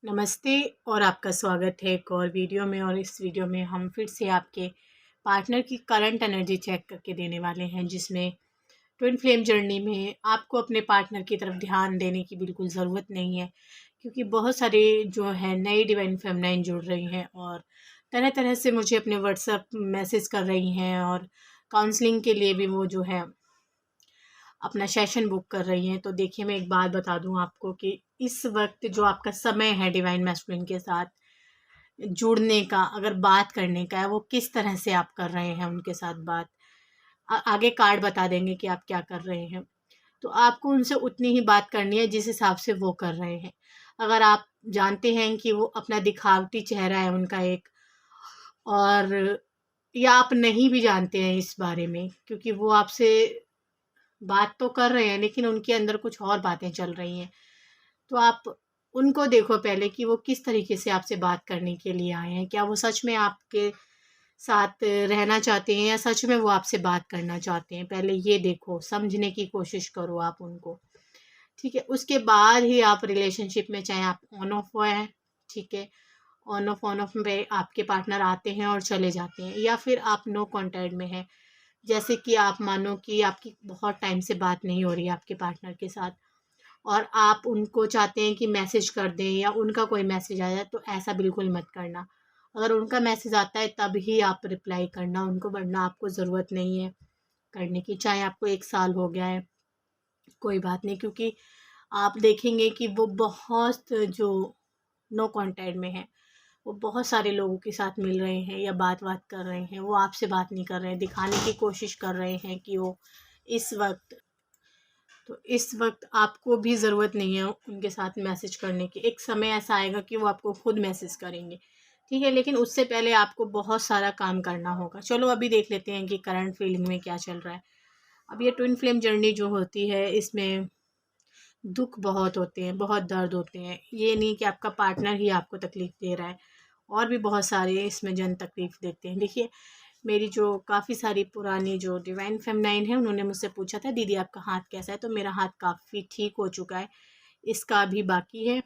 नमस्ते और आपका स्वागत है एक और वीडियो में। और इस वीडियो में हम फिर से आपके पार्टनर की करंट एनर्जी चेक करके देने वाले हैं, जिसमें ट्विन फ्लेम जर्नी में आपको अपने पार्टनर की तरफ ध्यान देने की बिल्कुल ज़रूरत नहीं है, क्योंकि बहुत सारे जो है नई डिवाइन फेमिनाइन जुड़ रही हैं और तरह तरह से मुझे अपने व्हाट्सएप मैसेज कर रही हैं और काउंसलिंग के लिए भी वो जो है अपना सेशन बुक कर रही हैं। तो देखिए, मैं एक बात बता दूं आपको कि इस वक्त जो आपका समय है डिवाइन मैस्कुलिन के साथ जुड़ने का, अगर बात करने का है, वो किस तरह से आप कर रहे हैं उनके साथ बात। आगे कार्ड बता देंगे कि आप क्या कर रहे हैं। तो आपको उनसे उतनी ही बात करनी है जिस हिसाब से वो कर रहे हैं। अगर आप जानते हैं कि वो अपना दिखावटी चेहरा है उनका एक, और या आप नहीं भी जानते हैं इस बारे में, क्योंकि वो आपसे बात तो कर रहे हैं लेकिन उनके अंदर कुछ और बातें चल रही हैं, तो आप उनको देखो पहले कि वो किस तरीके से आपसे बात करने के लिए आए हैं। क्या वो सच में आपके साथ रहना चाहते हैं या सच में वो आपसे बात करना चाहते हैं? पहले ये देखो, समझने की कोशिश करो आप उनको, ठीक है? उसके बाद ही आप रिलेशनशिप में, चाहे आप ऑन ऑफ हैं, ठीक है? ऑन ऑफ में आपके पार्टनर आते हैं और चले जाते हैं, या फिर आप नो कॉन्टैक्ट में हैं। जैसे कि आप मानो कि आपकी बहुत टाइम से बात नहीं हो रही है आपके पार्टनर के साथ, और आप उनको चाहते हैं कि मैसेज कर दें या उनका कोई मैसेज आ जाए, तो ऐसा बिल्कुल मत करना। अगर उनका मैसेज आता है तब ही आप रिप्लाई करना उनको, वरना आपको ज़रूरत नहीं है करने की। चाहे आपको 1 साल हो गया है, कोई बात नहीं, क्योंकि आप देखेंगे कि वो बहुत जो नो कॉन्टैक्ट में है, वो बहुत सारे लोगों के साथ मिल रहे हैं या बात कर रहे हैं। वो आपसे बात नहीं कर रहे हैं, दिखाने की कोशिश कर रहे हैं कि वो इस वक्त, तो इस वक्त आपको भी ज़रूरत नहीं है उनके साथ मैसेज करने की। एक समय ऐसा आएगा कि वो आपको खुद मैसेज करेंगे, ठीक है? लेकिन उससे पहले आपको बहुत सारा काम करना होगा। चलो अभी देख लेते हैं कि करंट फीलिंग में क्या चल रहा है। अब ये ट्विन फ्लेम जर्नी जो होती है, इसमें दुख बहुत होते हैं, बहुत दर्द होते हैं। ये नहीं कि आपका पार्टनर ही आपको तकलीफ़ दे रहा है, और भी बहुत सारे इसमें जन तकलीफ़ देते हैं। देखिए, मेरी जो काफ़ी सारी पुरानी जो डिवाइन फेमिनाइन है, उन्होंने मुझसे पूछा था, दीदी आपका हाथ कैसा है? तो मेरा हाथ काफ़ी ठीक हो चुका है, इसका अभी बाकी है,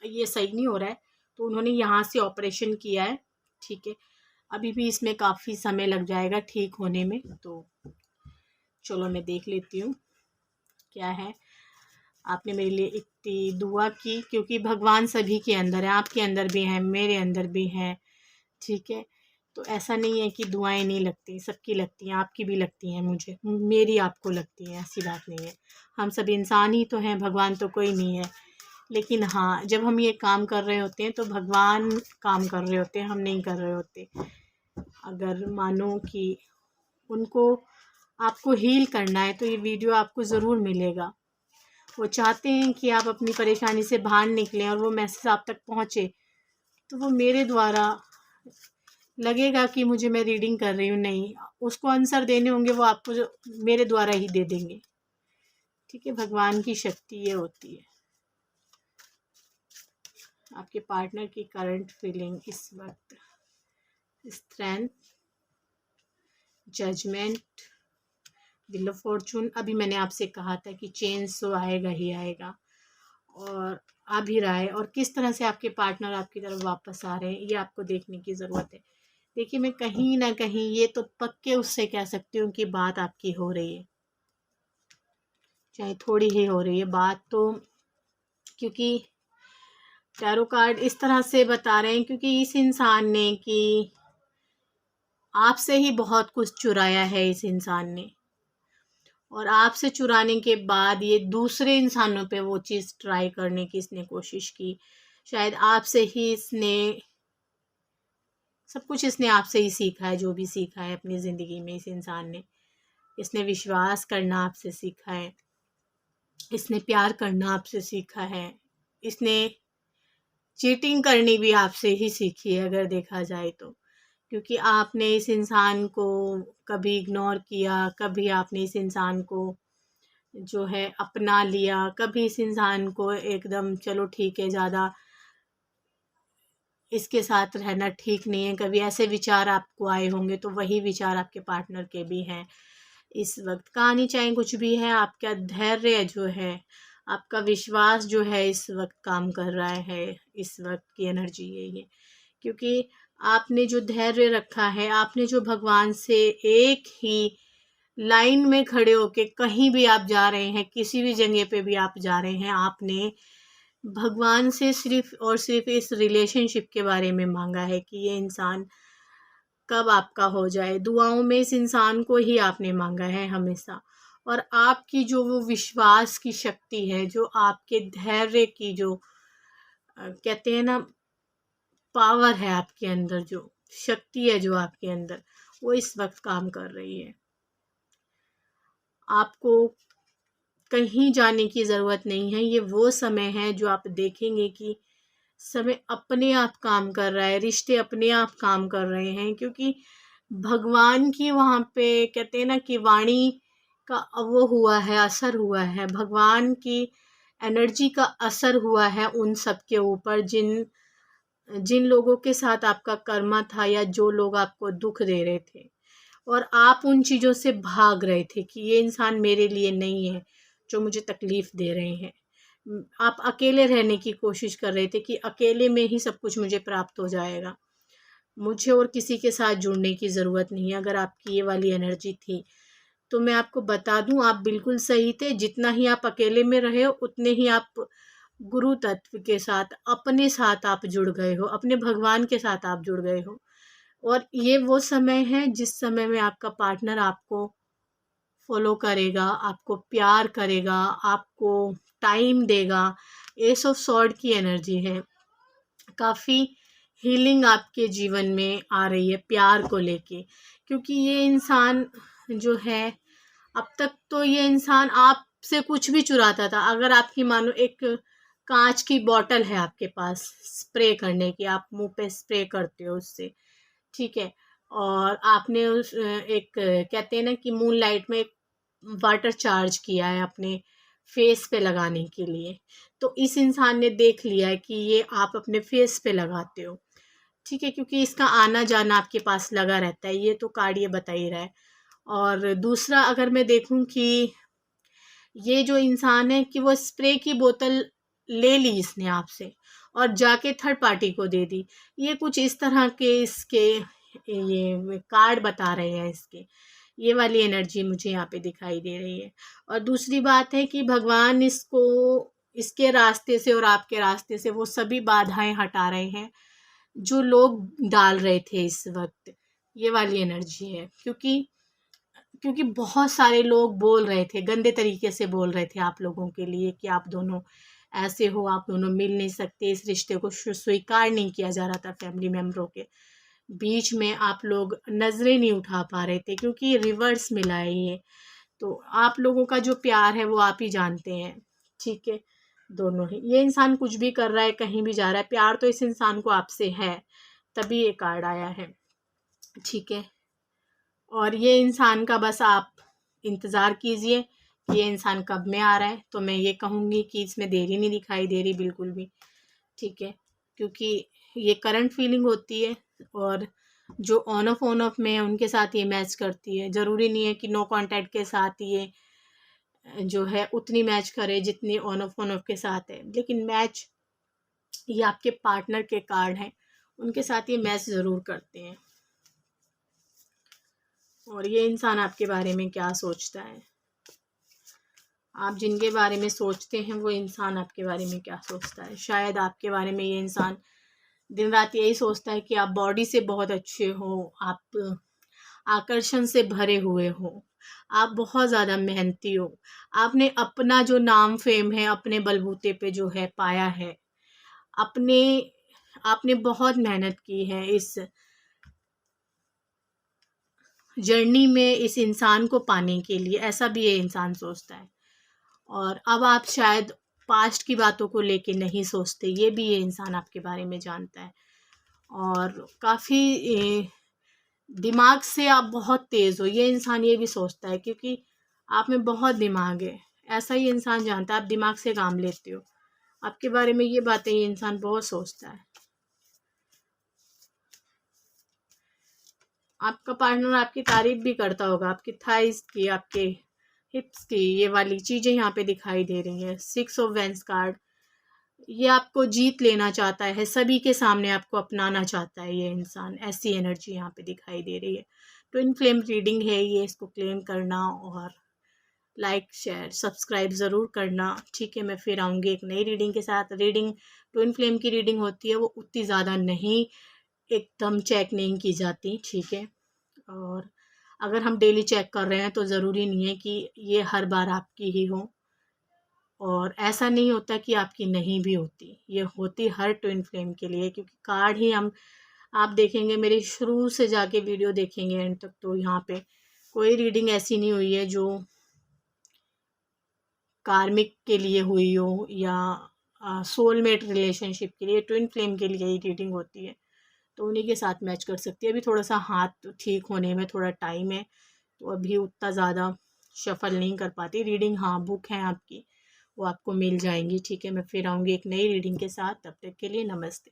ये सही नहीं हो रहा है। तो उन्होंने यहाँ से ऑपरेशन किया है, ठीक है? अभी भी इसमें काफ़ी समय लग जाएगा ठीक होने में। तो चलो मैं देख लेती हूँ क्या है। आपने मेरे लिए इतनी दुआ की, क्योंकि भगवान सभी के अंदर है, आपके अंदर भी हैं, मेरे अंदर भी हैं, ठीक है? तो ऐसा नहीं है कि दुआएं नहीं लगती, सबकी लगती हैं, आपकी भी लगती हैं, मुझे मेरी आपको लगती हैं, ऐसी बात नहीं है। हम सब इंसान ही तो हैं, भगवान तो कोई नहीं है। लेकिन हाँ, जब हम ये काम कर रहे होते हैं तो भगवान काम कर रहे होते हैं, हम नहीं कर रहे होते। अगर मानो कि उनको आपको हील करना है तो ये वीडियो आपको ज़रूर मिलेगा। वो चाहते हैं कि आप अपनी परेशानी से बाहर निकलें और वो मैसेज आप तक पहुँचे, तो वो मेरे द्वारा लगेगा कि मुझे, मैं रीडिंग कर रही हूँ, नहीं, उसको आंसर देने होंगे, वो आपको जो मेरे द्वारा ही दे देंगे, ठीक है? भगवान की शक्ति ये होती है। आपके पार्टनर की करंट फीलिंग इस वक्त: strength, judgement, wheel of fortune. अभी मैंने आपसे कहा था कि चेंज तो आएगा ही आएगा, और आ भी रहा है। और किस तरह से आपके पार्टनर आपकी तरफ वापस आ रहे हैं, ये आपको देखने की ज़रूरत है। देखिए, मैं कहीं ना कहीं ये तो पक्के उससे कह सकती हूँ कि बात आपकी हो रही है, चाहे थोड़ी ही हो रही है बात, तो क्योंकि टैरो कार्ड इस तरह से बता रहे हैं, क्योंकि इस इंसान ने कि आपसे ही बहुत कुछ चुराया है इस इंसान ने, और आपसे चुराने के बाद ये दूसरे इंसानों पे वो चीज़ ट्राई करने की इसने कोशिश की। शायद आपसे ही इसने सब कुछ, इसने आपसे ही सीखा है, जो भी सीखा है अपनी ज़िंदगी में इस इंसान ने। इसने विश्वास करना आपसे सीखा है, इसने प्यार करना आपसे सीखा है, इसने चीटिंग करनी भी आपसे ही सीखी है अगर देखा जाए तो। क्योंकि आपने इस इंसान को कभी इग्नोर किया, कभी आपने इस इंसान को जो है अपना लिया, कभी इस इंसान को एकदम चलो ठीक है, ज़्यादा इसके साथ रहना ठीक नहीं है, कभी ऐसे विचार आपको आए होंगे, तो वही विचार आपके पार्टनर के भी हैं इस वक्त। कहानी चाहे कुछ भी है, आपका धैर्य जो है, आपका विश्वास जो है इस वक्त काम कर रहा है, इस वक्त की एनर्जी यही है। क्योंकि आपने जो धैर्य रखा है, आपने जो भगवान से एक ही लाइन में खड़े होके कहीं भी आप जा रहे हैं, किसी भी जगह पे भी आप जा रहे हैं, आपने भगवान से सिर्फ और सिर्फ इस रिलेशनशिप के बारे में मांगा है कि ये इंसान कब आपका हो जाए। दुआओं में इस इंसान को ही आपने मांगा है हमेशा। और आपकी जो वो विश्वास की शक्ति है, जो आपके धैर्य की जो कहते हैं ना पावर है आपके अंदर, जो शक्ति है जो आपके अंदर, वो इस वक्त काम कर रही है। आपको कहीं जाने की ज़रूरत नहीं है। ये वो समय है जो आप देखेंगे कि समय अपने आप काम कर रहा है, रिश्ते अपने आप काम कर रहे हैं, क्योंकि भगवान की वहाँ पे कहते हैं ना कि वाणी का वो हुआ है, असर हुआ है, भगवान की एनर्जी का असर हुआ है उन सब के ऊपर जिन जिन लोगों के साथ आपका कर्मा था, या जो लोग आपको दुख दे रहे थे और आप उन चीज़ों से भाग रहे थे कि ये इंसान मेरे लिए नहीं है जो मुझे तकलीफ़ दे रहे हैं। आप अकेले रहने की कोशिश कर रहे थे कि अकेले में ही सब कुछ मुझे प्राप्त हो जाएगा, मुझे और किसी के साथ जुड़ने की ज़रूरत नहीं है। अगर आपकी ये वाली एनर्जी थी, तो मैं आपको बता दूं, आप बिल्कुल सही थे। जितना ही आप अकेले में रहे हो, उतने ही आप गुरु तत्व के साथ, अपने साथ आप जुड़ गए हो, अपने भगवान के साथ आप जुड़ गए हो। और ये वो समय है जिस समय में आपका पार्टनर आपको फॉलो करेगा, आपको प्यार करेगा, आपको टाइम देगा। एस ऑफ सॉर्ड की एनर्जी है। काफ़ी हीलिंग आपके जीवन में आ रही है प्यार को लेके, क्योंकि ये इंसान जो है, अब तक तो ये इंसान आपसे कुछ भी चुराता था। अगर आपकी मानो एक कांच की बॉटल है आपके पास स्प्रे करने की, आप मुंह पे स्प्रे करते हो उससे, ठीक है, और आपने उस एक कहते हैं ना कि मून लाइट में एक वाटर चार्ज किया है अपने फेस पे लगाने के लिए, तो इस इंसान ने देख लिया है कि ये आप अपने फेस पे लगाते हो, ठीक है, क्योंकि इसका आना जाना आपके पास लगा रहता है। ये तो कार्ड ये बता ही रहा है। और दूसरा अगर मैं देखूं कि ये जो इंसान है कि वो स्प्रे की बोतल ले ली इसने आपसे और जाके थर्ड पार्टी को दे दी। ये कुछ इस तरह के इसके ये कार्ड बता रहे हैं इसके। ये वाली एनर्जी मुझे यहाँ पे दिखाई दे रही है। और दूसरी बात है कि भगवान इसको इसके रास्ते से और आपके रास्ते से वो सभी बाधाएं हटा रहे हैं जो लोग डाल रहे थे इस वक्त। ये वाली एनर्जी है, क्योंकि क्योंकि बहुत सारे लोग बोल रहे थे, गंदे तरीके से बोल रहे थे आप लोगों के लिए कि आप दोनों ऐसे हो, आप दोनों मिल नहीं सकते, इस रिश्ते को स्वीकार नहीं किया जा रहा था फैमिली मेम्बरों के बीच में, आप लोग नज़रें नहीं उठा पा रहे थे क्योंकि रिवर्स मिला है ये। तो आप लोगों का जो प्यार है वो आप ही जानते हैं, ठीक है, दोनों ही। ये इंसान कुछ भी कर रहा है, कहीं भी जा रहा है, प्यार तो इस इंसान को आपसे है, तभी ये कार्ड आया है, ठीक है। और ये इंसान का बस आप इंतज़ार कीजिए कि ये इंसान कब में आ रहा है। तो मैं ये कहूँगी कि इसमें देरी नहीं दिखाई दे रही बिल्कुल भी, ठीक है, क्योंकि ये करंट फीलिंग होती है और जो ऑन ऑफ में है उनके साथ ये मैच करती है। ज़रूरी नहीं है कि नो कांटेक्ट के साथ ये जो है उतनी मैच करे जितनी ऑन ऑफ के साथ है, लेकिन मैच ये आपके पार्टनर के कार्ड हैं, उनके साथ ये मैच ज़रूर करते हैं। और ये इंसान आपके बारे में क्या सोचता है, आप जिनके बारे में सोचते हैं वो इंसान आपके बारे में क्या सोचता है। शायद आपके बारे में ये इंसान दिन रात यही सोचता है कि आप बॉडी से बहुत अच्छे हो, आप आकर्षण से भरे हुए हो, आप बहुत ज़्यादा मेहनती हो, आपने अपना जो नाम फेम है अपने बलबूते पे जो है पाया है, अपने आपने बहुत मेहनत की है इस जर्नी में इस इंसान को पाने के लिए, ऐसा भी ये इंसान सोचता है। और अब आप शायद पास्ट की बातों को लेके नहीं सोचते, ये भी ये इंसान आपके बारे में जानता है। और काफ़ी दिमाग से आप बहुत तेज़ हो, ये इंसान ये भी सोचता है, क्योंकि आप में बहुत दिमाग है, ऐसा ही इंसान जानता है, आप दिमाग से काम लेते हो। आपके बारे में ये बातें ये इंसान बहुत सोचता है। आपका पार्टनर आपकी तारीफ भी करता होगा, आपकी थाइस की, आपके हिप्स की ये वाली चीज़ें यहाँ पे दिखाई दे रही हैं। 6 ऑफ वेंस कार्ड, ये आपको जीत लेना चाहता है, सभी के सामने आपको अपनाना चाहता है ये इंसान, ऐसी एनर्जी यहाँ पे दिखाई दे रही है। ट्विन फ्लेम रीडिंग है ये, इसको क्लेम करना और लाइक शेयर सब्सक्राइब ज़रूर करना। ठीक है, मैं फिर आऊँगी एक नई रीडिंग के साथ। रीडिंग ट्विन फ्लेम की रीडिंग होती है वो उतनी ज़्यादा नहीं एकदम चेक नहीं की जाती, ठीक है। और अगर हम डेली चेक कर रहे हैं तो ज़रूरी नहीं है कि ये हर बार आपकी ही हो, और ऐसा नहीं होता कि आपकी नहीं भी होती, ये होती हर ट्विन फ्लेम के लिए, क्योंकि कार्ड ही हम आप देखेंगे मेरे शुरू से जाके वीडियो देखेंगे एंड तक, तो यहाँ पे कोई रीडिंग ऐसी नहीं हुई है जो कार्मिक के लिए हुई हो या सोलमेट रिलेशनशिप के लिए। ट्विन फ्लेम के लिए ही रीडिंग होती है, तो उन्हीं के साथ मैच कर सकती है। अभी थोड़ा सा हाथ ठीक होने में थोड़ा टाइम है, तो अभी उतना ज़्यादा शफल नहीं कर पाती रीडिंग। हाँ, बुक है आपकी, वो आपको मिल जाएंगी। ठीक है, मैं फिर आऊँगी एक नई रीडिंग के साथ, तब तक के लिए नमस्ते।